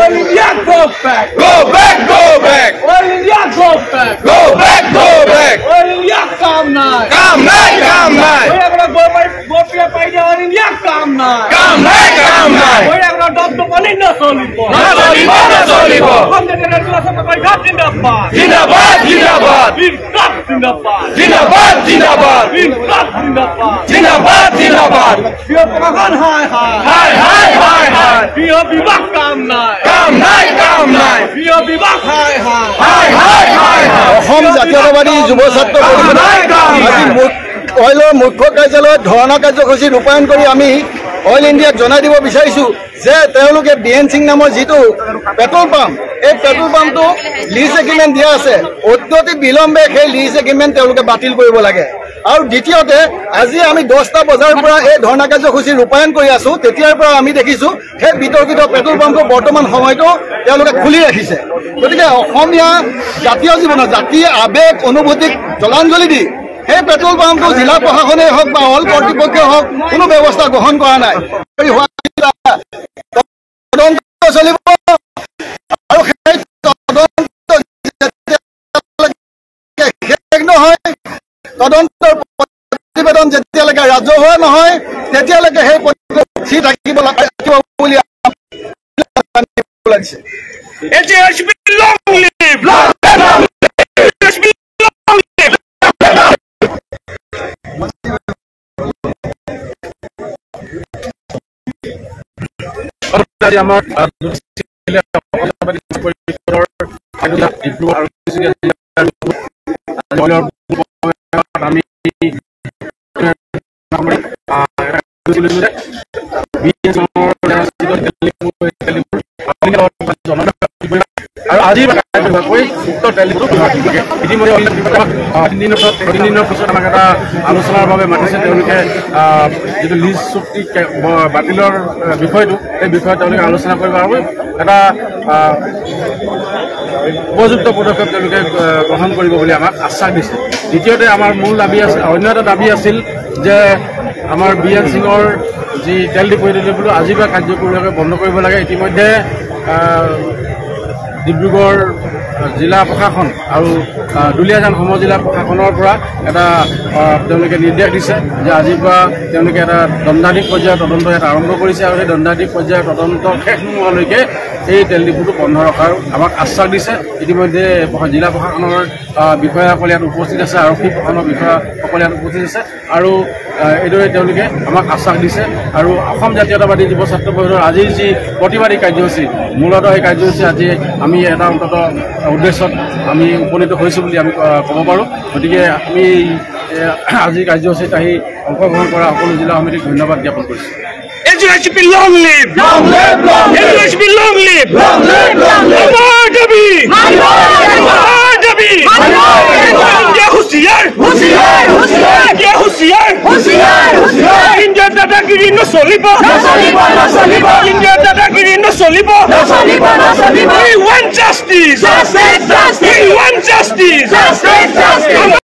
All India go back. Go back, go back. All India go back. Go back, go back. All India come now. Come back, come back. Oye agora go pia pai de All India come now. Come back, come back. Oye agora dog to pani na solibo. Na solibo, na solibo. Come the regular sa pai gat zindabad. Zindabad, zindabad. Zindabad, zindabad. Zindabad, zindabad. Zindabad, zindabad. Zindabad, zindabad. Bio pakakan hai hai. Hi, hi, hi, hi. Bio bibak come now. Come back, come back. Bio bibak hai hai. Hi, hi, hi, hi. Assam জাতীয়তাবাদী যুৱ ছাত্ৰ পৰিষদে আজি অইলৰ মুখ্য কাৰ্যালয়ত ধৰ্ণা কাৰ্যসূচী ৰূপায়ণ কৰি আমি অইল ইণ্ডিয়াক জনাই দিব বিচাৰিছোঁ যে তেওঁলোকে বিএন সিং নামৰ যিটো পেট্ৰল পাম্প এই পেট্ৰল পাম্পটো লিজ এগ্ৰিমেণ্ট দিয়া আছে অত্যধিক বিলম্বে সেই লিজ এগ্ৰিমেণ্ট তেওঁলোকে বাতিল কৰিব লাগে আৰু দ্বিতীয়তে আজি আমি 10টা বজাৰ পৰা এই ধৰ্ণা কাৰ্যসূচী ৰূপায়ণ কৰি আছোঁ তেতিয়াৰ পৰা আমি দেখিছোঁ সেই বিতৰ্কিত পেট্ৰল পাম্পটো বৰ্তমান সময়তো তেওঁলোকে খুলি ৰাখিছে গতিকে অসমীয়া জাতীয় জীৱনৰ জাতীয় আৱেগ অনুভূতিক জলাঞ্জলি দি সেই পেট্ৰল পাম্পটো জিলা প্ৰশাসনেই হওক বা অল কৰ্তৃপক্ষই হওক কোনো ব্যৱস্থা গ্ৰহণ কৰা নাই তদন্ত চলিব আৰু সেই তদন্ত শেষ নহয় তদন্তৰ প্ৰতিবেদন যেতিয়ালৈকে ৰাজহুৱা নহয় তেতিয়ালৈকে সেই চি থাকিব বুলি লাগিছে আমাৰ আৰু আজি উক্ত তিনিদিনৰ পিছত আমাক এটা আলোচনাৰ বাবে মাতিছে তেওঁলোকে যিটো লিজ চুক্তি বাতিলৰ বিষয়টো এই বিষয়ে তেওঁলোকে আলোচনা কৰিব আৰু এটা উপযুক্ত পদক্ষেপ তেওঁলোকে গ্ৰহণ কৰিব বুলি আমাক আশ্বাস দিছে দ্বিতীয়তে আমাৰ মূল দাবী আছে অন্য এটা দাবী আছিল যে আমাৰ বিএন সিঙৰ যি তেল ডিপো আজিৰ পৰা কাৰ্যকৰীভাৱে বন্ধ কৰিব লাগে ইতিমধ্যে ডিব্ৰুগড় জিলা প্ৰশাসন আৰু দুলীয়াজান সমজিলা প্ৰশাসনৰ পৰা এটা তেওঁলোকে নিৰ্দেশ দিছে যে আজিৰ পৰা তেওঁলোকে এটা দণ্ডাধীশ পৰ্যায়ৰ তদন্ত এটা আৰম্ভ কৰিছে আৰু সেই দণ্ডাধীশ পৰ্যায়ৰ তদন্ত শেষ নোহোৱালৈকে এই তেল ডিপোটো বন্ধ ৰখাৰ আমাক আশ্বাস দিছে ইতিমধ্যে জিলা প্ৰশাসনৰ বিষয়াসকল ইয়াত উপস্থিত আছে আৰক্ষী প্ৰশাসনৰ বিষয়াসকল ইয়াত উপস্থিত আছে আৰু এইদৰে তেওঁলোকে আমাক আশ্বাস দিছে আৰু অসম জাতীয়তাবাদী যুৱ ছাত্ৰ পৰিষদৰ আজিৰ যি প্ৰতিবাদী কাৰ্যসূচী মূলতঃ এই কাৰ্যসূচী আজি আমি এটা অন্তত উদ্দেশ্যত আমি উপনীত হৈছোঁ বুলি আমি ক'ব পাৰোঁ গতিকে আমি আজিৰ কাৰ্যসূচীত আহি অংশগ্ৰহণ কৰা সকলো জিলা সমিতিক ধন্যবাদ জ্ঞাপন কৰিছোঁ SUHP long live! Long live! Long live! SUHP long live! Long live! Long live! Amar Dabi! Amar Dabi! India Husiyar! Husiyar! Husiyar! India Husiyar! Husiyar! Husiyar! India Dadagiri no solibo! No solibo! No solibo! India Dadagiri no solibo! No solibo! No solibo! We want justice! Justice! Justice! We want justice! Justice! Justice!